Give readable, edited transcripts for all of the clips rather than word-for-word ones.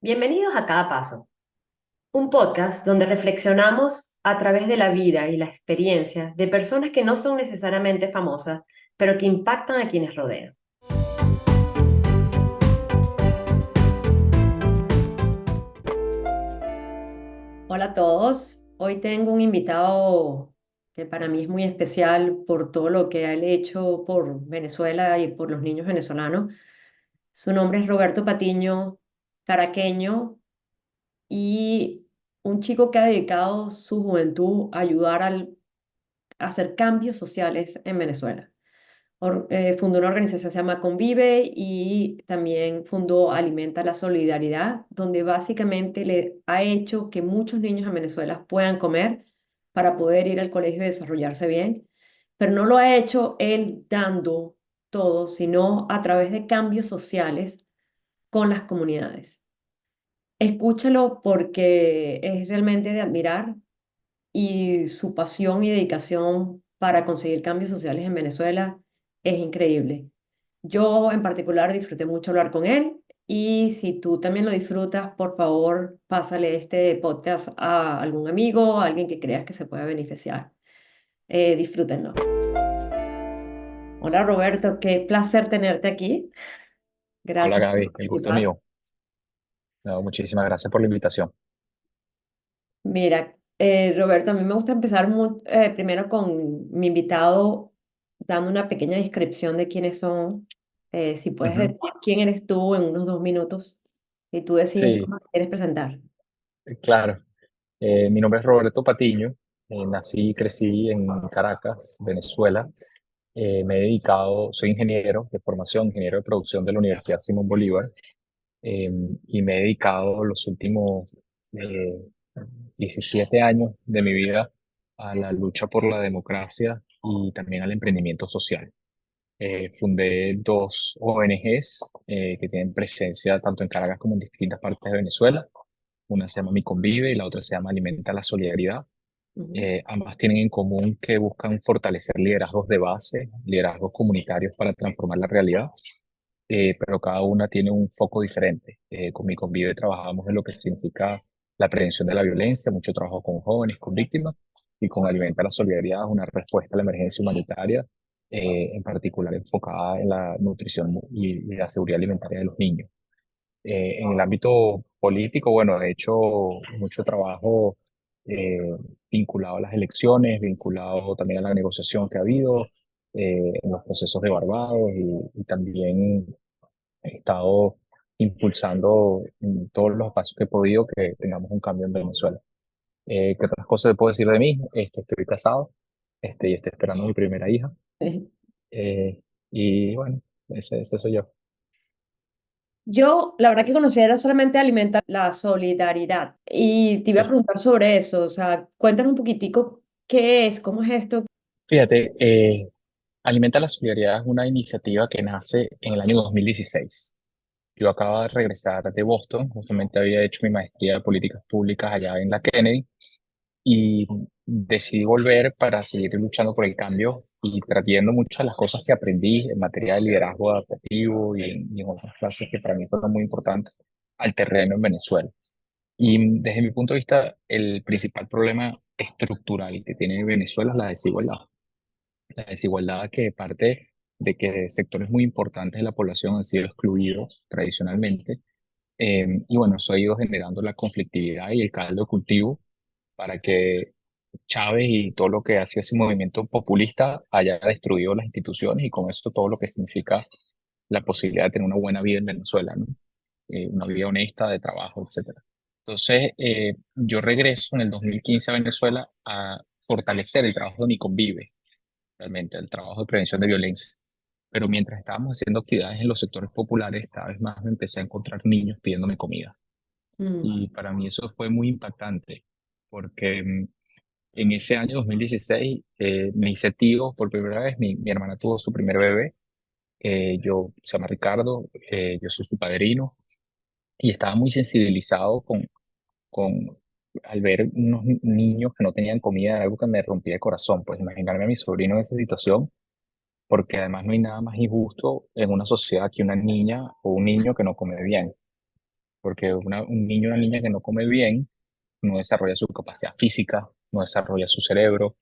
Bienvenidos a Cada Paso, un podcast donde reflexionamos a través de la vida y la experiencia de personas que no son necesariamente famosas, pero que impactan a quienes rodean. Hola a todos, hoy tengo un invitado que para mí es muy especial por todo lo que él ha hecho por Venezuela y por los niños venezolanos. Su nombre es Roberto Patiño, caraqueño y un chico que ha dedicado su juventud a ayudar a hacer cambios sociales en Venezuela. Fundó una organización que se llama Convive y también fundó Alimenta la Solidaridad, donde básicamente le ha hecho que muchos niños en Venezuela puedan comer para poder ir al colegio y desarrollarse bien, pero no lo ha hecho él dando todo, sino a través de cambios sociales con las comunidades. Escúchalo porque es realmente de admirar y su pasión y dedicación para conseguir cambios sociales en Venezuela es increíble. Yo en particular disfruté mucho hablar con él y si tú también lo disfrutas, por favor, pásale este podcast a algún amigo, a alguien que creas que se pueda beneficiar. Disfrútenlo. Hola Roberto, qué placer tenerte aquí. Hola Gracias por Gaby, el gusto es participar. mío. No, muchísimas gracias por la invitación. Mira, Roberto, a mí me gusta empezar primero con mi invitado dando una pequeña descripción de quiénes son. Si puedes Ujú. decir quién eres tú en unos 2 minutos y tú decides Sí, cómo te quieres presentar. claro. Mi nombre es Roberto Patiño. Nací y crecí en Caracas, Venezuela. Me he dedicado, soy ingeniero de formación, ingeniero de producción de la Universidad Simón Bolívar, eh, y me he dedicado los últimos eh, 17 años de mi vida a la lucha por la democracia y también al emprendimiento social. Fundé dos ONGs que tienen presencia tanto en Caracas como en distintas partes de Venezuela. Una se llama Mi Convive y la otra se llama Alimenta la Solidaridad. Ujú. Ambas tienen en común que buscan fortalecer liderazgos de base, liderazgos comunitarios para transformar la realidad, pero cada una tiene un foco diferente. Con Mi Convive trabajamos en lo que significa la prevención de la violencia, mucho trabajo con jóvenes, con víctimas, y con Alimenta la Solidaridad, una respuesta a la emergencia humanitaria, en particular enfocada en la nutrición y la seguridad alimentaria de los niños. En el ámbito político, bueno, he hecho mucho trabajo eh, vinculado a las elecciones, vinculado también a la negociación que ha habido en los procesos de Barbados y también he estado impulsando en todos los espacios que he podido que tengamos un cambio en Venezuela. ¿Qué otras cosas puedo decir de mí? Estoy casado, y estoy esperando a mi primera hija. eh, y bueno, ese soy yo. Yo, la verdad que conocía era solamente alimentar la solidaridad y te iba a Sí. preguntar sobre eso, o sea, cuéntanos un poquitico qué es, cómo es esto. Fíjate, Alimenta la Solidaridad es una iniciativa que nace en el año 2016. Yo acababa de regresar de Boston, justamente había hecho mi maestría de políticas públicas allá en la Kennedy y decidí volver para seguir luchando por el cambio y trayendo muchas de las cosas que aprendí en materia de liderazgo adaptativo y en otras clases que para mí fueron muy importantes al terreno en Venezuela. Y desde mi punto de vista, el principal problema estructural que tiene Venezuela es la desigualdad. La desigualdad que parte de que sectores muy importantes de la población han sido excluidos tradicionalmente. Y bueno, eso ha ido generando la conflictividad y el caldo de cultivo para que Chávez y todo lo que ha sido ese movimiento populista haya destruido las instituciones y con eso todo lo que significa la posibilidad de tener una buena vida en Venezuela, ¿no? Una vida honesta, de trabajo, etcétera. Entonces, yo regreso en el 2015 a Venezuela a fortalecer el trabajo de Mi Convive, realmente, el trabajo de prevención de violencia. Pero mientras estábamos haciendo actividades en los sectores populares, cada vez más me empecé a encontrar niños pidiéndome comida. Mm, Y para mí eso fue muy impactante, porque en ese año 2016 me hice tío por primera vez. Mi hermana tuvo su primer bebé. Se llama Ricardo, yo soy su padrino y estaba muy sensibilizado con al ver unos niños que no tenían comida, era algo que me rompía el corazón. Pues imaginarme a mi sobrino en esa situación, porque además no hay nada más injusto en una sociedad que una niña o un niño que no come bien. porque un niño o una niña que no come bien no desarrolla su capacidad física, no desarrolla su cerebro,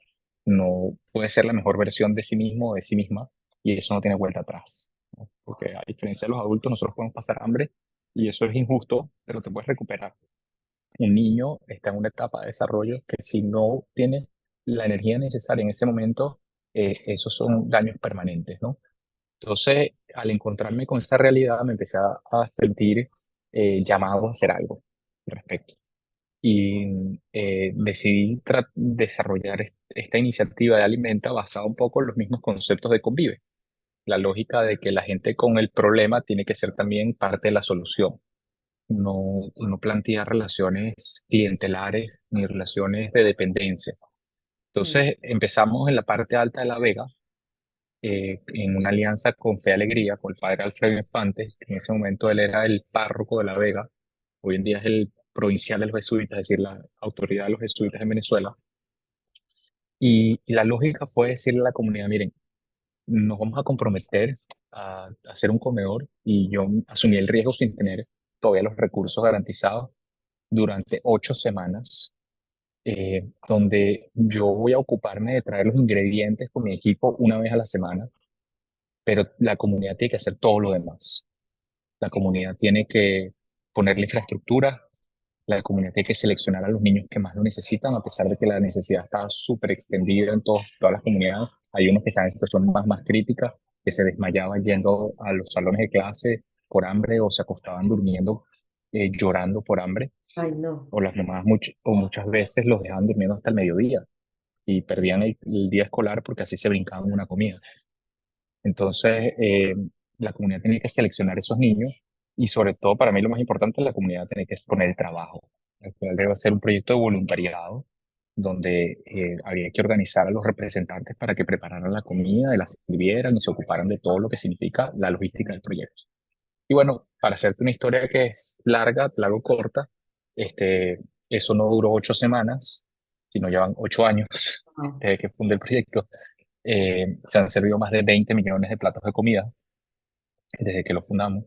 no puede ser la mejor versión de sí mismo o de sí misma, y eso no tiene vuelta atrás, ¿no? Porque a diferencia de los adultos, nosotros podemos pasar hambre y eso es injusto, pero te puedes recuperar. Un niño está en una etapa de desarrollo que si no tiene la energía necesaria en ese momento, esos son daños permanentes, ¿no? Entonces, al encontrarme con esa realidad, me empecé a sentir llamado a hacer algo al respecto. Y decidí desarrollar esta iniciativa de Alimenta basada un poco en los mismos conceptos de Convive. La lógica de que la gente con el problema tiene que ser también parte de la solución. No plantear relaciones clientelares ni relaciones de dependencia. Mm. Entonces empezamos en la parte alta de La Vega, en una alianza con Fe y Alegría, con el padre Alfredo Infante, que en ese momento él era el párroco de La Vega, hoy en día es el provincial de los jesuitas, es decir, la autoridad de los jesuitas en Venezuela. Y la lógica fue decirle a la comunidad, miren, nos vamos a comprometer a hacer un comedor y yo asumí el riesgo sin tener todavía los recursos garantizados durante 8 semanas, donde yo voy a ocuparme de traer los ingredientes con mi equipo una vez a la semana, pero la comunidad tiene que hacer todo lo demás. La comunidad tiene que poner la infraestructura, la comunidad tiene que seleccionar a los niños que más lo necesitan, a pesar de que la necesidad está súper extendida en todas las comunidades. Hay unos que están en situación más crítica, que se desmayaban yendo a los salones de clase por hambre o se acostaban durmiendo, llorando por hambre, Ay, no. o las mamás o muchas veces los dejaban durmiendo hasta el mediodía y perdían el día escolar porque así se brincaban una comida. Entonces, la comunidad tiene que seleccionar esos niños y sobre todo, para mí lo más importante, la comunidad tiene que poner el trabajo. Al final debe ser un proyecto de voluntariado donde había que organizar a los representantes para que prepararan la comida, y la sirvieran y se ocuparan de todo lo que significa la logística del proyecto. Y bueno, para hacerte una historia que es larga, te la hago corta, eso no duró 8 semanas, sino llevan 8 años Wow. desde que fundé el proyecto. Se han servido más de 20 millones de platos de comida desde que lo fundamos.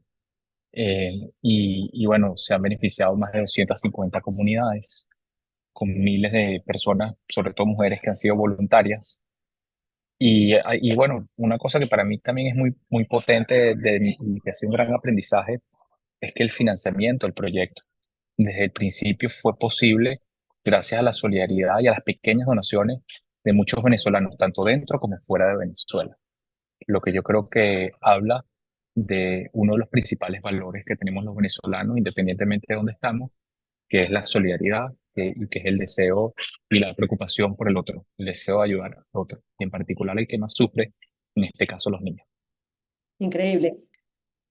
Y bueno, se han beneficiado más de 250 comunidades con miles de personas, sobre todo mujeres que han sido voluntarias. Y bueno, una cosa que para mí también es muy potente y que ha sido un gran aprendizaje es que el financiamiento del proyecto desde el principio fue posible gracias a la solidaridad y a las pequeñas donaciones de muchos venezolanos, tanto dentro como fuera de Venezuela, lo que yo creo que habla de uno de los principales valores que tenemos los venezolanos, independientemente de dónde estamos, que es la solidaridad, y que es el deseo y la preocupación por el otro, el deseo de ayudar al otro, y en particular el que más sufre, en este caso los niños. Increíble.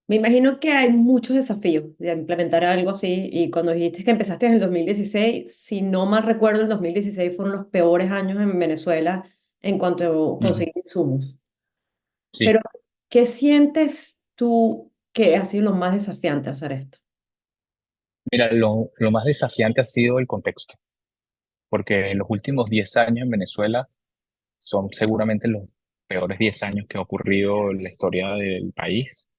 Me imagino que hay muchos desafíos de implementar algo así y cuando dijiste que empezaste en el 2016, si no mal recuerdo, el 2016 fueron los peores años en Venezuela en cuanto a Ujú. conseguir insumos. Sí, Pero, ¿qué sientes tú que ha sido lo más desafiante hacer esto? mira, lo más desafiante ha sido el contexto, porque en los últimos 10 años en Venezuela son seguramente los peores 10 años que ha ocurrido en la historia del país.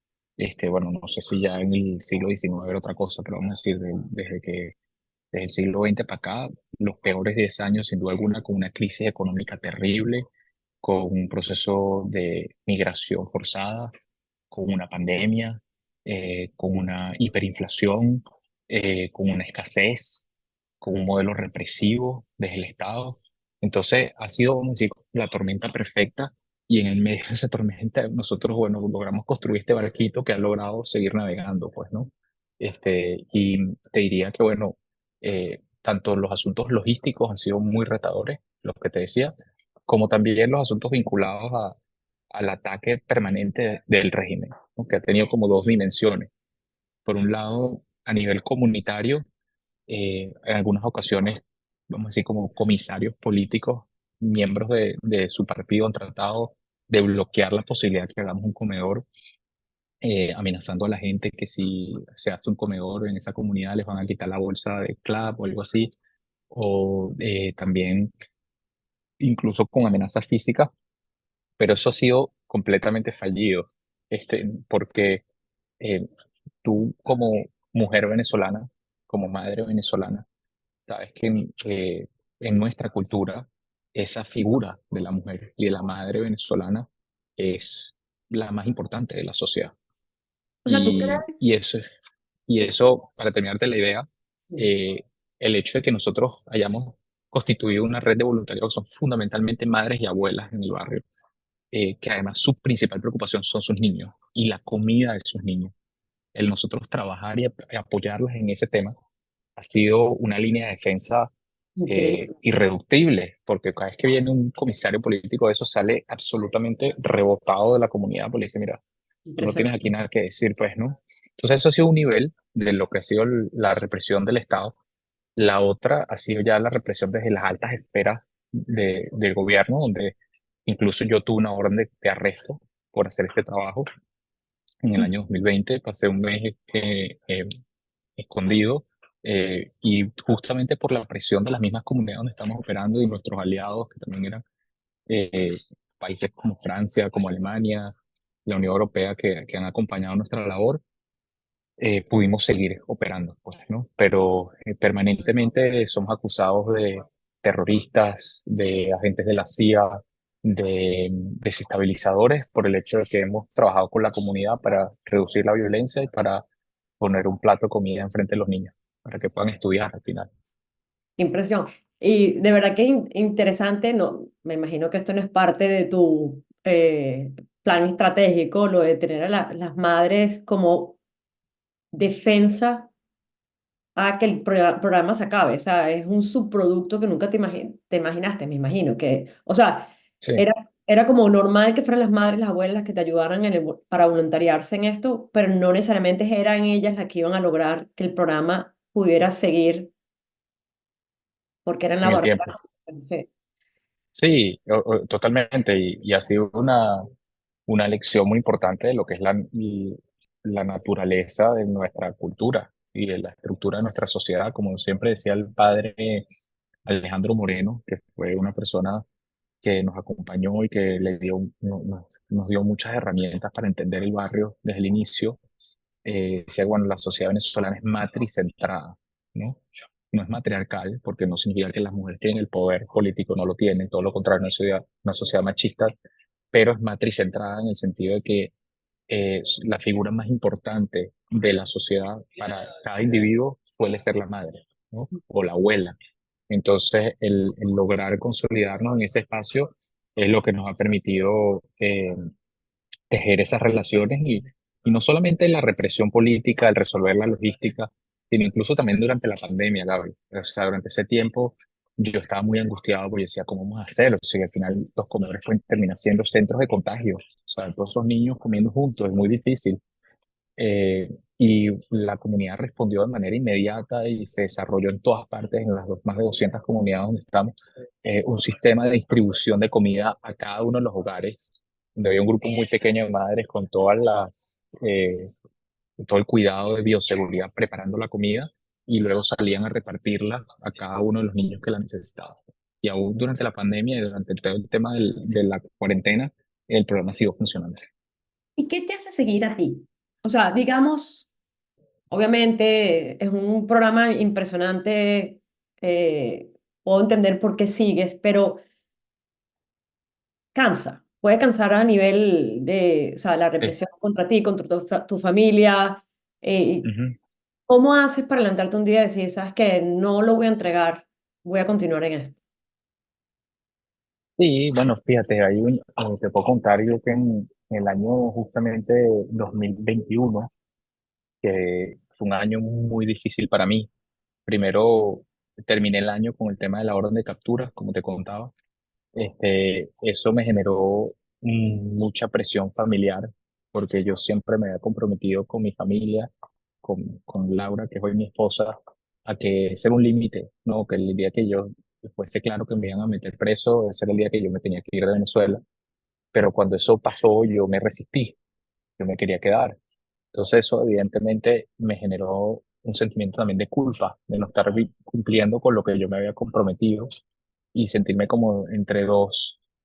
Bueno, no sé si ya en el siglo XIX era otra cosa, pero vamos a decir, desde el siglo XX para acá, los peores 10 años, sin duda alguna, con una crisis económica terrible, con un proceso de migración forzada, con una pandemia, con una hiperinflación, con una escasez, con un modelo represivo desde el Estado. Entonces, ha sido, vamos a decir, la tormenta perfecta y en el medio de esa tormenta nosotros, bueno, logramos construir este barquito que ha logrado seguir navegando, pues, ¿no? Y te diría que, bueno, tanto los asuntos logísticos han sido muy retadores, los que te decía, como también los asuntos vinculados al ataque permanente del régimen, ¿no? Que ha tenido como dos dimensiones. Por un lado, a nivel comunitario, en algunas ocasiones, vamos a decir, como comisarios políticos, miembros de su partido han tratado de bloquear la posibilidad que hagamos un comedor, amenazando a la gente que si se hace un comedor en esa comunidad les van a quitar la bolsa de club o algo así, o también incluso con amenazas físicas, pero eso ha sido completamente fallido, porque tú como mujer venezolana, como madre venezolana, sabes que en nuestra cultura esa figura de la mujer y de la madre venezolana es la más importante de la sociedad. O sea, ¿tú Y, crees? y eso, y eso, para terminarte la idea, Sí, eh, el hecho de que nosotros hayamos constituido una red de voluntarios que son fundamentalmente madres y abuelas en el barrio, que además su principal preocupación son sus niños y la comida de sus niños. El nosotros trabajar y apoyarlas en ese tema ha sido una línea de defensa increíble, irreductible, porque cada vez que viene un comisario político, eso sale absolutamente rebotado de la comunidad, porque dice, mira, tú no tienes aquí impresionante. nada que decir, pues, ¿no? Entonces eso ha sido un nivel de lo que ha sido la represión del Estado. La otra ha sido ya la represión desde las altas esferas del gobierno, donde incluso yo tuve una orden de arresto por hacer este trabajo. En el año 2020 pasé un mes escondido, y justamente por la presión de las mismas comunidades donde estamos operando y nuestros aliados, que también eran eh, países como Francia, como Alemania, la Unión Europea, que han acompañado nuestra labor, pudimos seguir operando, pues, ¿no? Pero permanentemente somos acusados de terroristas, de agentes de la CIA, de desestabilizadores por el hecho de que hemos trabajado con la comunidad para reducir la violencia y para poner un plato de comida enfrente de los niños, para que puedan estudiar al final. Impresión. Y de verdad que interesante, no, me imagino que esto no es parte de tu plan estratégico, lo de tener a las madres como defensa a que el programa se acabe. O sea, es un subproducto que nunca te imaginaste, me imagino que, o sea, Sí, era, era como normal que fueran las madres, las abuelas las que te ayudaran para voluntariarse en esto, pero no necesariamente eran ellas las que iban a lograr que el programa pudiera seguir porque eran la en el barrera. tiempo. Sí. Sí, totalmente. Y ha sido una lección muy importante de lo que es la naturaleza de nuestra cultura y de la estructura de nuestra sociedad. Como siempre decía el padre Alejandro Moreno, que fue una persona que nos acompañó y que le dio, nos dio muchas herramientas para entender el barrio desde el inicio. Decía, bueno, la sociedad venezolana es matricentrada, ¿no? No es matriarcal, porque no significa que las mujeres tienen el poder político, no lo tienen, todo lo contrario, una sociedad machista, pero es matricentrada en el sentido de que la figura más importante de la sociedad para cada individuo suele ser la madre, ¿no? O la abuela. Entonces, el lograr consolidarnos en ese espacio es lo que nos ha permitido tejer esas relaciones y no solamente la represión política, el resolver la logística, sino incluso también durante la pandemia, Gaby. O sea, durante ese tiempo yo estaba muy angustiado porque decía, ¿cómo vamos a hacer? O sea, al final los comedores pueden terminar siendo centros de contagio. O sea, todos esos niños comiendo juntos es muy difícil. Y la comunidad respondió de manera inmediata y se desarrolló en todas partes, en las más de 200 comunidades donde estamos, un sistema de distribución de comida a cada uno de los hogares, donde había un grupo muy pequeño de madres con todo el cuidado de bioseguridad preparando la comida y luego salían a repartirla a cada uno de los niños que la necesitaban. Y aún durante la pandemia y durante todo el tema de la cuarentena, el programa siguió funcionando. ¿Y qué te hace seguir a ti? O sea, digamos, obviamente es un programa impresionante, puedo entender por qué sigues, pero cansa, puede cansar a nivel de, o sea, la Sí. represión contra ti, contra tu familia. Ujú. ¿Cómo haces para levantarte un día y decir, sabes que no lo voy a entregar, voy a continuar en esto? Sí, bueno, fíjate, te puedo contar yo que en el año justamente 2021, que fue un año muy difícil para mí. Primero terminé el año con el tema de la orden de captura, como te contaba. Eso me generó mucha presión familiar, porque yo siempre me había comprometido con mi familia, con Laura, que es hoy mi esposa, a que ese era un límite, ¿no? Que el día que yo fuese claro que me iban a meter preso, ese era el día que yo me tenía que ir de Venezuela. Pero cuando eso pasó, yo me resistí, yo me quería quedar. Entonces eso evidentemente me generó un sentimiento también de culpa, de no estar cumpliendo con lo que yo me había comprometido y sentirme como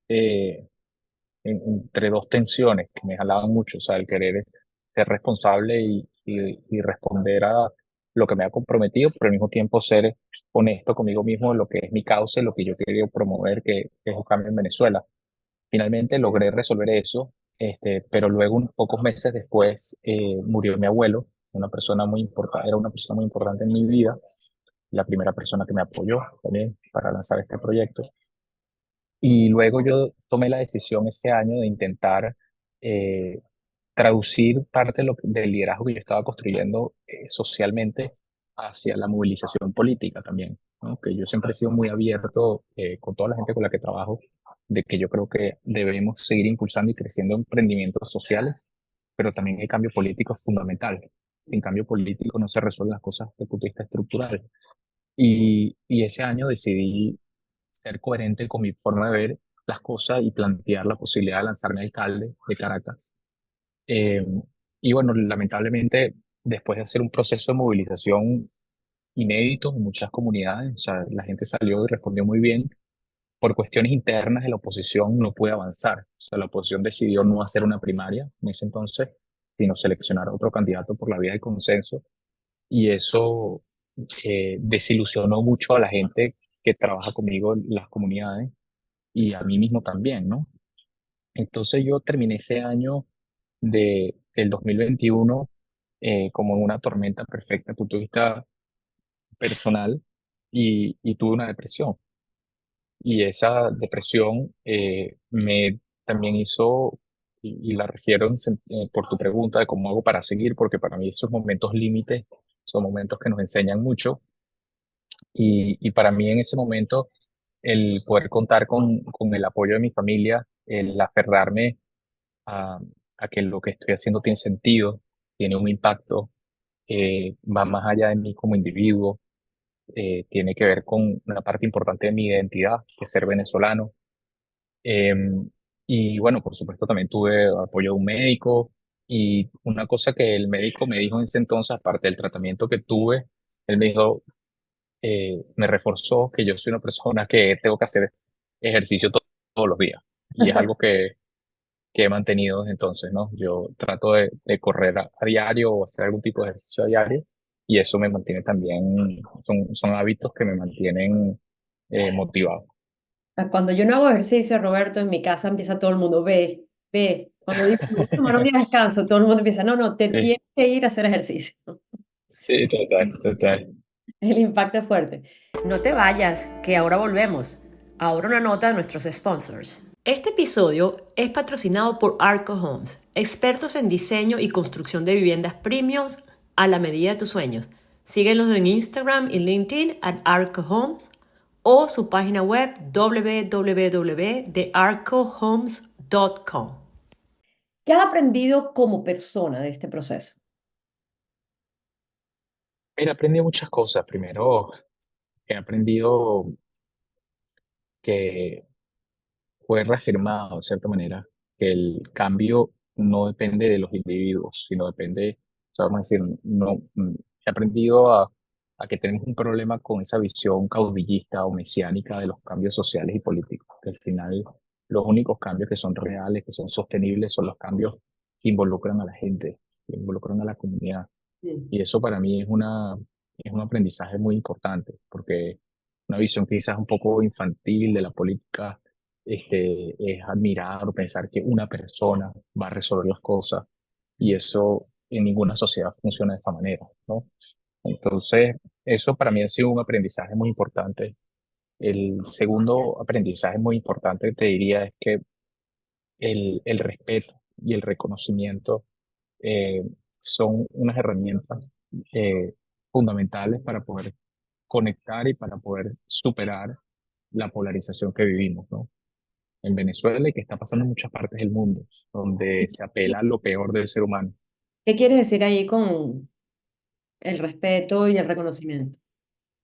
eh, entre dos tensiones que me jalaban mucho, o sea, el querer ser responsable y responder lo que me ha comprometido, pero al mismo tiempo ser honesto conmigo mismo en lo que es mi causa y lo que yo quería promover, que es un cambio en Venezuela. Finalmente logré resolver eso, pero luego, pocos meses después, murió mi abuelo, una persona muy importante, era una persona muy importante en mi vida, la primera persona que me apoyó también para lanzar este proyecto. Y luego yo tomé la decisión este año de intentar eh, traducir parte de del liderazgo que yo estaba construyendo socialmente hacia la movilización política también, ¿no? Que yo siempre he sido muy abierto con toda la gente con la que trabajo, de que yo creo que debemos seguir impulsando y creciendo emprendimientos sociales, pero también el cambio político es fundamental. Sin cambio político no se resuelven las cosas desde el punto de vista estructural. Y ese año decidí ser coherente con mi forma de ver las cosas y plantear la posibilidad de lanzarme alcalde de Caracas. Eh, y bueno, lamentablemente, después de hacer un proceso de movilización inédito en muchas comunidades, o sea, la gente salió y respondió muy bien, por cuestiones internas de la oposición no pude avanzar. O sea, la oposición decidió no hacer una primaria en ese entonces, sino seleccionar a otro candidato por la vía del consenso. Y eso desilusionó mucho a la gente que trabaja conmigo en las comunidades y a mí mismo también, ¿no? Entonces yo terminé ese año del 2021 como en una tormenta perfecta desde el punto de vista personal y tuve una depresión. Y esa depresión me también hizo, y la refiero por tu pregunta de cómo hago para seguir, porque para mí esos momentos límites son momentos que nos enseñan mucho. Y para mí en ese momento el poder contar con el apoyo de mi familia, el aferrarme a, a que lo que estoy haciendo tiene sentido, tiene un impacto, va más allá de mí como individuo, tiene que ver con una parte importante de mi identidad, que es ser venezolano. Eh, y bueno, por supuesto también tuve apoyo de un médico y una cosa que el médico me dijo en ese entonces, aparte del tratamiento que tuve, él me dijo, me reforzó que yo soy una persona que tengo que hacer ejercicio todos los días. Y es algo que he mantenido desde entonces, ¿no? Yo trato de correr a diario o hacer algún tipo de ejercicio a diario y eso me mantiene también, son hábitos que me mantienen motivado. Cuando yo no hago ejercicio, Roberto, en mi casa empieza todo el mundo, ve, ve. Cuando digo, me voy a tomar un día de descanso, todo el mundo empieza, no, no, te Sí, tienes que ir a hacer ejercicio. sí, total, total. El impacto es fuerte. No te vayas, que ahora volvemos. Ahora una nota de nuestros sponsors. Este episodio es patrocinado por Arco Homes, expertos en diseño y construcción de viviendas premium a la medida de tus sueños. Síguenos en Instagram y LinkedIn @Arco Homes o su página web www.arcohomes.com. ¿Qué has aprendido como persona de este proceso? Mira, aprendí muchas cosas. Primero, he aprendido que fue reafirmado de cierta manera que el cambio no depende de los individuos, sino depende, o sea, vamos a decir, no, he aprendido a que tenemos un problema con esa visión caudillista o mesiánica de los cambios sociales y políticos, que al final los únicos cambios que son reales, que son sostenibles, son los cambios que involucran a la gente, que involucran a la comunidad. Sí. Y eso para mí es un aprendizaje muy importante, porque una visión quizás un poco infantil de la política es admirar o pensar que una persona va a resolver las cosas y eso en ninguna sociedad funciona de esa manera, ¿no? Entonces, eso para mí ha sido un aprendizaje muy importante. El segundo aprendizaje muy importante, te diría, es que el respeto y el reconocimiento eh, son unas herramientas eh, fundamentales para poder conectar y para poder superar la polarización que vivimos, ¿no? En Venezuela y que está pasando en muchas partes del mundo, donde se apela a lo peor del ser humano. ¿Qué quieres decir ahí con el respeto y el reconocimiento?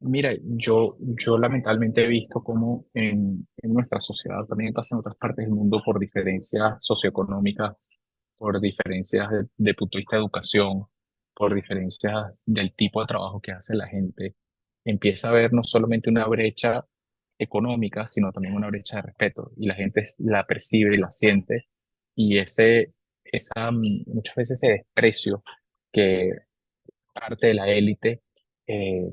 Mira, yo lamentablemente he visto cómo en nuestra sociedad, también pasa en otras partes del mundo por diferencias socioeconómicas, por diferencias de punto de vista de educación, por diferencias del tipo de trabajo que hace la gente, empieza a haber no solamente una brecha económica, sino también una brecha de respeto. Y la gente la percibe y la siente. Y muchas veces ese desprecio que parte de la élite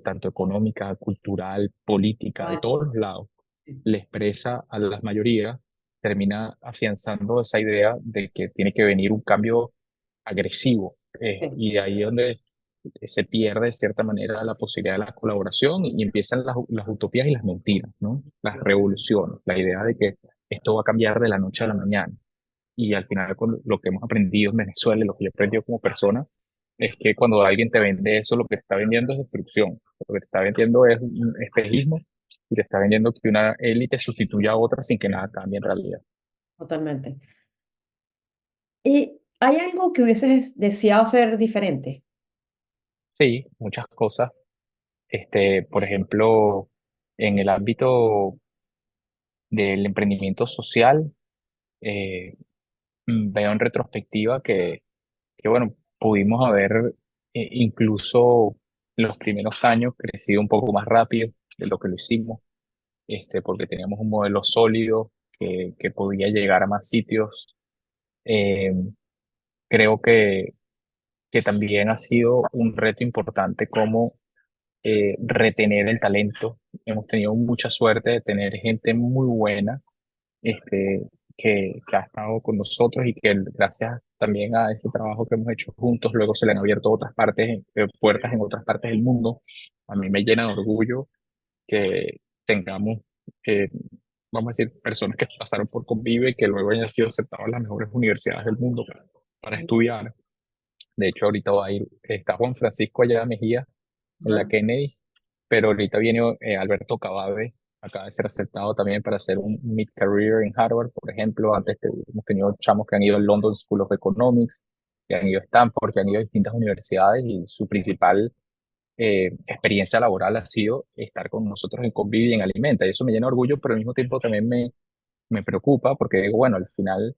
tanto económica, cultural, política, de Vale, todos los lados, sí, le expresa a las mayorías, termina afianzando esa idea de que tiene que venir un cambio agresivo. sí, Y ahí es donde se pierde de cierta manera la posibilidad de la colaboración y empiezan las utopías y las mentiras, ¿no? Las revoluciones, la idea de que esto va a cambiar de la noche a la mañana. Y al final, con lo que hemos aprendido en Venezuela, y lo que yo he aprendido como persona, es que cuando alguien te vende eso, lo que te está vendiendo es destrucción. Lo que te está vendiendo es un espejismo y te está vendiendo que una élite sustituya a otra sin que nada cambie en realidad. totalmente. ¿Y hay algo que hubieses deseado hacer diferente? Sí, muchas cosas. Por ejemplo, en el ámbito del emprendimiento social, eh, veo en retrospectiva que, bueno, pudimos haber incluso en los primeros años crecido un poco más rápido de lo que lo hicimos, porque teníamos un modelo sólido que podía llegar a más sitios. Eh, Creo que también ha sido un reto importante como retener el talento. Hemos tenido mucha suerte de tener gente muy buena este, que ha estado con nosotros y que gracias también a ese trabajo que hemos hecho juntos, luego se le han abierto otras partes, puertas en otras partes del mundo. A mí me llena de orgullo que tengamos, eh, vamos a decir, personas que pasaron por Convive y que luego hayan sido aceptados en las mejores universidades del mundo para estudiar. De hecho, ahorita va a ir, está Juan Francisco allá Mejía en la Ajá. Kennedy, pero ahorita viene Alberto Cababe, acaba de ser aceptado también para hacer un mid-career en Harvard, por ejemplo. Antes hemos tenido chamos que han ido al London School of Economics, que han ido a Stanford, que han ido a distintas universidades y su principal experiencia laboral ha sido estar con nosotros en Convivi y en Alimenta. Y eso me llena de orgullo, pero al mismo tiempo también me preocupa porque digo, bueno, al final,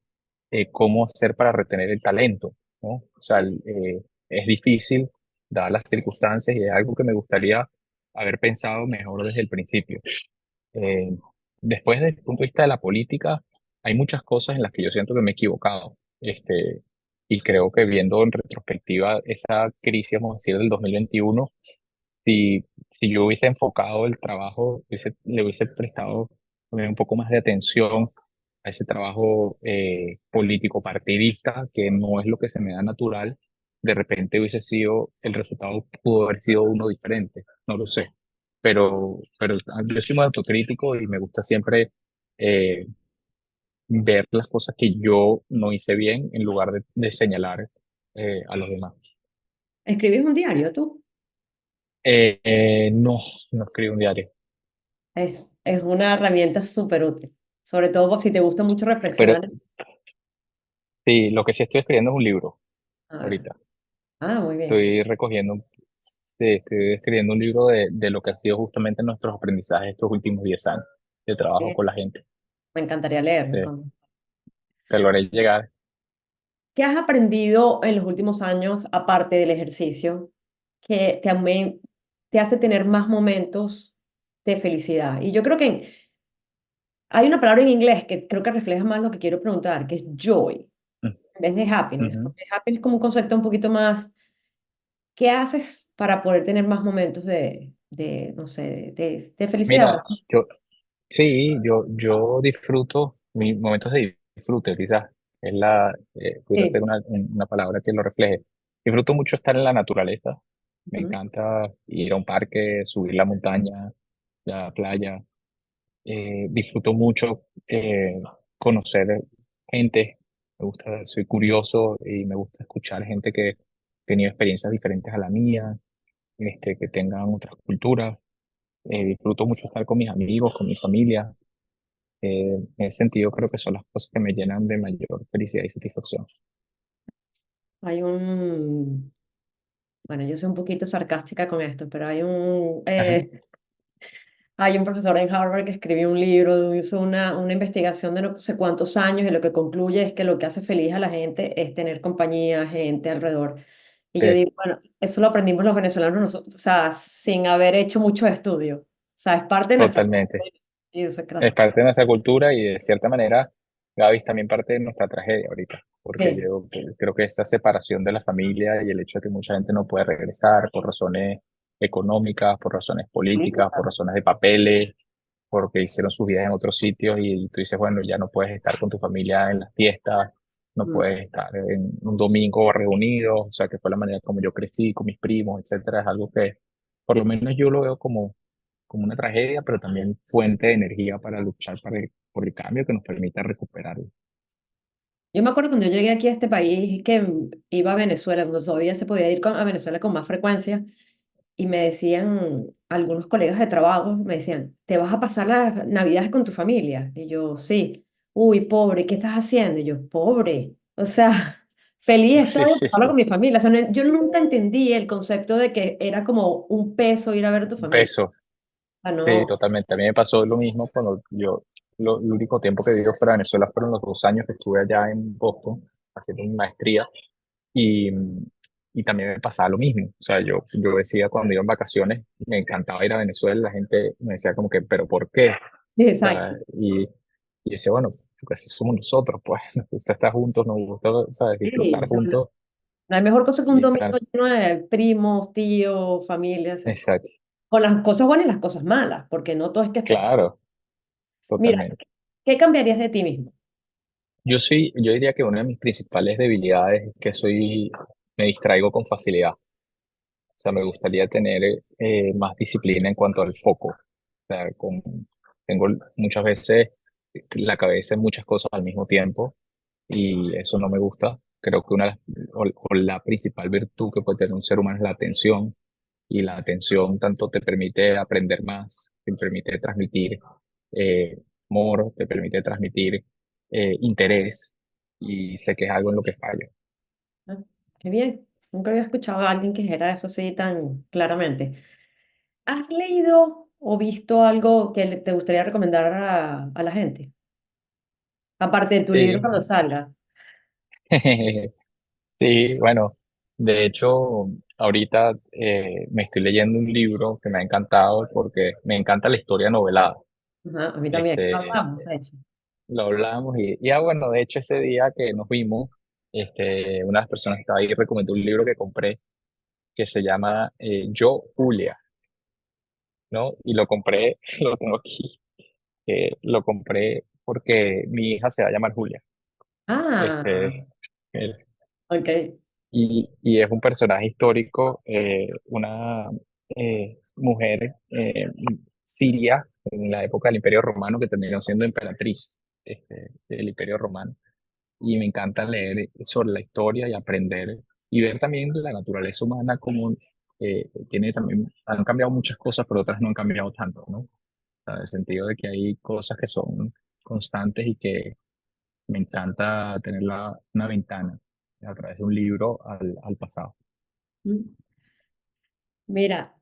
¿cómo hacer para retener el talento? ¿No? O sea, Sí. es difícil, dadas las circunstancias, y es algo que me gustaría haber pensado mejor desde el principio. Eh, Después, desde el punto de vista de la política, hay muchas cosas en las que yo siento que me he equivocado. Y creo que viendo en retrospectiva esa crisis, vamos a decir, del 2021, si yo hubiese enfocado el trabajo, le hubiese prestado también un poco más de atención a ese trabajo político partidista, que no es lo que se me da natural, de repente hubiese sido, el resultado pudo haber sido uno diferente, no lo sé. Pero yo soy muy autocrítico y me gusta siempre eh, ver las cosas que yo no hice bien en lugar de señalar a los demás. ¿Escribís un diario tú? No, no escribo un diario. Es una herramienta súper útil, sobre todo si te gusta mucho Pero reflexionar. sí, lo que sí estoy escribiendo es un libro Ah, ahorita. muy bien. Estoy recogiendo, sí, estoy escribiendo un libro de lo que ha sido justamente nuestros aprendizajes estos últimos 10 años de trabajo Eh, con la gente. Me encantaría leerlo. Sí, te lo haré llegar. ¿Qué has aprendido en los últimos años, aparte del ejercicio, que te hace tener más momentos de felicidad? Y yo creo que hay una palabra en inglés que creo que refleja más lo que quiero preguntar, que es joy, Mm, en vez de happiness, ujú. porque happiness es como un concepto un poquito más. ¿Qué haces para poder tener más momentos no sé, de felicidad? Mira, yo disfruto mis momentos de disfrute, quizás pudiera ser Sí. una palabra que lo refleje. Disfruto mucho estar en la naturaleza. Me Ujú. encanta ir a un parque, subir la montaña, la playa. Disfruto mucho conocer gente. Me gusta, soy curioso y me gusta escuchar gente que ha tenido experiencias diferentes a la mía, que tengan otras culturas. Disfruto mucho estar con mis amigos, con mi familia. En ese sentido, creo que son las cosas que me llenan de mayor felicidad y satisfacción. Hay bueno, yo soy un poquito sarcástica con esto, pero Ajá. hay un profesor en Harvard que escribió un libro, hizo una investigación de no sé cuántos años y lo que concluye es que lo que hace feliz a la gente es tener compañía, gente alrededor. Y yo Sí, digo, bueno, eso lo aprendimos los venezolanos, o sea, sin haber hecho mucho estudio. O sea, es parte de nuestra totalmente. Es idiosincrasia. parte de nuestra cultura y de cierta manera, Gaby, es también parte de nuestra tragedia ahorita, porque Sí, yo creo que esa separación de la familia y el hecho de que mucha gente no puede regresar por razones económicas, por razones Sí, políticas, por total. razones de papeles, porque hicieron sus vidas en otros sitios y tú dices, bueno, ya no puedes estar con tu familia en las fiestas, no Mm. puedes estar en un domingo reunidos, o sea, que fue la manera como yo crecí con mis primos, etcétera, es algo que por lo menos yo lo veo como una tragedia, pero también fuente de energía para luchar por el cambio que nos permita recuperarlo. Yo me acuerdo cuando yo llegué aquí a este país que iba a Venezuela, cuando todavía se podía ir a Venezuela con más frecuencia, y me decían, algunos colegas de trabajo, me decían, ¿te vas a pasar las navidades con tu familia? Y yo, sí. Uy, pobre, ¿qué estás haciendo? Y yo, pobre. O sea, feliz Sí, estoy de sí, pasarlo con sí. mi familia. O sea, yo nunca entendí el concepto de que era como un peso ir a ver a tu Un familia. peso. Ah, Sí, no. totalmente. A mí me pasó lo mismo cuando el único tiempo que viví fuera de Venezuela fueron los 2 años que estuve allá en Boston haciendo mi maestría y, y también me pasaba lo mismo. O sea, yo decía cuando iba en vacaciones, me encantaba ir a Venezuela, la gente me decía como que, ¿pero por qué? O Exacto. sea, y decía, bueno, porque así somos nosotros, pues, nos gusta estar juntos, nos gusta, ¿sabes? Sí, o Disfrutar sea, juntos no hay mejor cosa que un y domingo estar. lleno de primos, tíos, familias, Exacto. con las cosas buenas y las cosas malas, porque no todo es que es perfecto. Claro, Mira, totalmente. ¿qué cambiarías de ti mismo? Yo diría que una de mis principales debilidades es que me distraigo con facilidad. O sea, me gustaría tener más disciplina en cuanto al foco. O sea, tengo muchas veces la cabeza en muchas cosas al mismo tiempo y eso no me gusta. Creo que o la principal virtud que puede tener un ser humano es la atención y la atención tanto te permite aprender más, te permite transmitir amor, te permite transmitir interés y sé que es algo en lo que fallo. Ah, qué bien. Nunca había escuchado a alguien que dijera eso así tan claramente. ¿Has leído o visto algo que te gustaría recomendar a la gente? Aparte de tu libro Sí, cuando salga. sí, bueno, de hecho, ahorita me estoy leyendo un libro que me ha encantado porque me encanta la historia novelada. Ajá, a mí también. Este, Vamos, de hecho. lo hablamos bueno, de hecho ese día que nos vimos, una de las personas que estaba ahí recomendó un libro que compré que se llama Yo, Julia, ¿no? Y lo compré, lo tengo aquí, lo compré porque mi hija se va a llamar Julia. Ah, Este, el- ok. y es un personaje histórico, una mujer siria en la época del Imperio Romano que terminó siendo emperatriz del Imperio Romano. Y me encanta leer sobre la historia y aprender y ver también la naturaleza humana como tiene también, han cambiado muchas cosas, pero otras no han cambiado tanto, ¿no? O sea, en el sentido de que hay cosas que son constantes y que me encanta tener una ventana a través de un libro al pasado. Mm. Mira,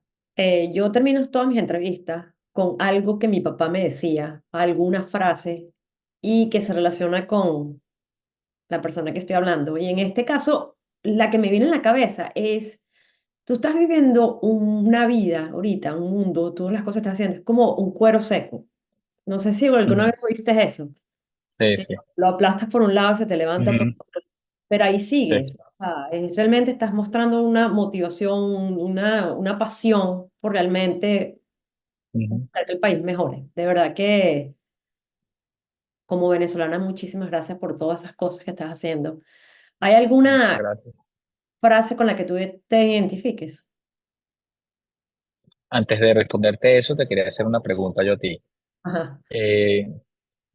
yo termino todas mis entrevistas con algo que mi papá me decía, alguna frase, y que se relaciona con la persona que estoy hablando. Y en este caso, la que me viene en la cabeza es, tú estás viviendo una vida ahorita, un mundo, todas las cosas que estás haciendo, es como un cuero seco. No sé si alguna Ujú. vez oíste eso, Sí, que sí. lo aplastas por un lado y se te levanta por Ujú. otro, pero ahí Sí. sigues. O sea, realmente estás mostrando una motivación, una pasión por realmente Ujú. hacer que el país mejore. De verdad que como venezolana, muchísimas gracias por todas esas cosas que estás haciendo. ¿Hay Muchas alguna gracias. frase con la que tú te identifiques? Antes de responderte eso, te quería hacer una pregunta yo a ti. Ajá, Eh,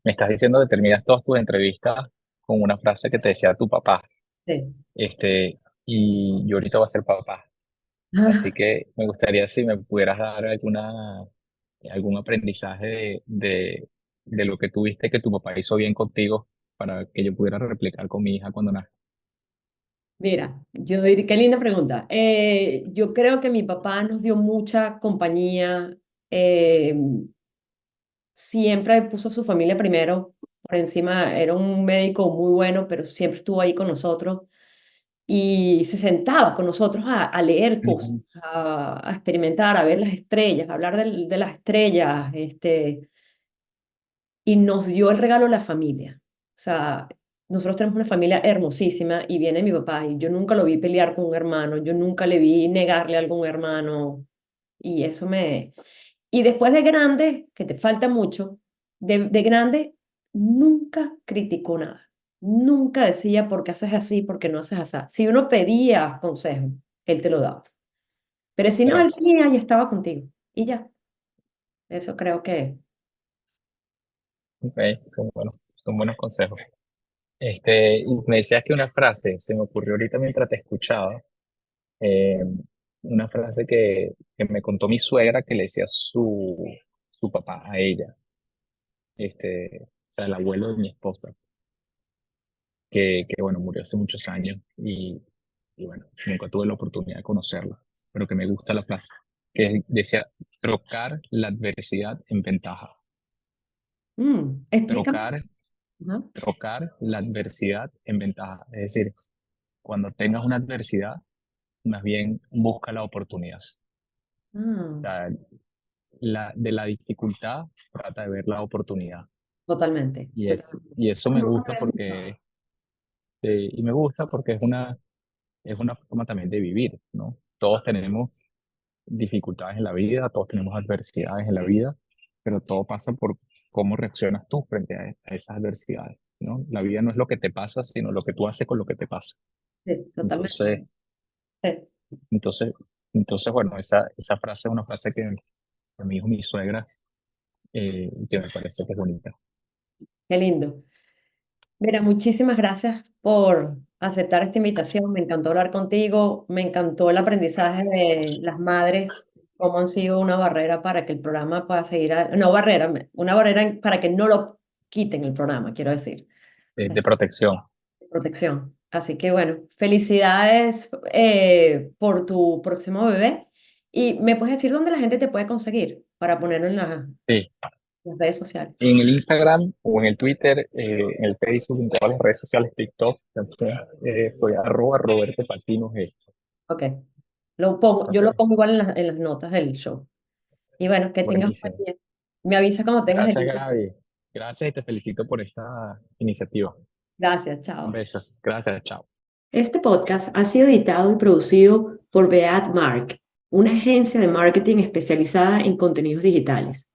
Me estás diciendo que terminas todas tus entrevistas con una frase que te decía tu papá. sí. Y yo ahorita voy a ser papá. Así Ah, que me gustaría si me pudieras dar algún aprendizaje de lo que tuviste que tu papá hizo bien contigo para que yo pudiera replicar con mi hija cuando nazca. mira, yo diría, qué linda pregunta. Yo creo que mi papá nos dio mucha compañía. eh, Siempre puso a su familia primero. Por encima, era un médico muy bueno, pero siempre estuvo ahí con nosotros. Y se sentaba con nosotros a leer cosas, Ujú, a experimentar, a ver las estrellas, a hablar de las estrellas, y nos dio el regalo de la familia. O sea, nosotros tenemos una familia hermosísima y viene mi papá y yo nunca lo vi pelear con un hermano, yo nunca le vi negarle algo a un hermano. Y eso me... Y después de grande, que te falta mucho, de grande nunca criticó nada. Nunca decía por qué haces así, por qué no haces así. Si uno pedía consejo, él te lo daba. Pero si no, él Exacto. venía y estaba contigo. Y ya, eso creo que... Ok, son buenos consejos. Y me decías que una frase, se me ocurrió ahorita mientras te escuchaba, eh, una frase que me contó mi suegra que le decía su papá a ella, o sea, el abuelo de mi esposa, que bueno, murió hace muchos años y bueno, nunca tuve la oportunidad de conocerlo, pero que me gusta la frase, que decía, trocar la adversidad en ventaja, explícame. trocar, Ajá. trocar la adversidad en ventaja, es decir, cuando tengas una adversidad, más bien busca la oportunidad. O Ah, sea, de la dificultad trata de ver la oportunidad. totalmente, totalmente. Y eso me Nunca gusta me había escuchado. y me gusta porque es una forma también de vivir, ¿no? Todos tenemos dificultades en la vida, todos tenemos adversidades en la vida, pero todo pasa por cómo reaccionas tú frente a esas adversidades, ¿no? La vida no es lo que te pasa, sino lo que tú haces con lo que te pasa. Sí, totalmente. Entonces, Sí. entonces, bueno, esa frase es una frase que me dijo mi suegra que me parece que es bonita. Qué lindo. Mira, muchísimas gracias por aceptar esta invitación. Me encantó hablar contigo. Me encantó el aprendizaje de las madres, cómo han sido una barrera para que el programa pueda seguir, no barrera, una barrera para que no lo quiten el programa, quiero decir, De es protección. protección. Así que bueno, felicidades por tu próximo bebé. ¿Y me puedes decir dónde la gente te puede conseguir para ponerlo en Sí. las redes sociales? En el Instagram o en el Twitter, en el Facebook, en todas las redes sociales, TikTok, también, soy arroba Roberto Patino G. Ok. Yo lo Ok, pongo igual en las notas del show. Y bueno, que tengas un buen buenísimo. día. Me avisa cuando tengas el Gracias, link. Gaby. Gracias y te felicito por esta iniciativa. Gracias, Un chao. beso. Gracias, chao. Este podcast ha sido editado y producido por Beat Mark, una agencia de marketing especializada en contenidos digitales.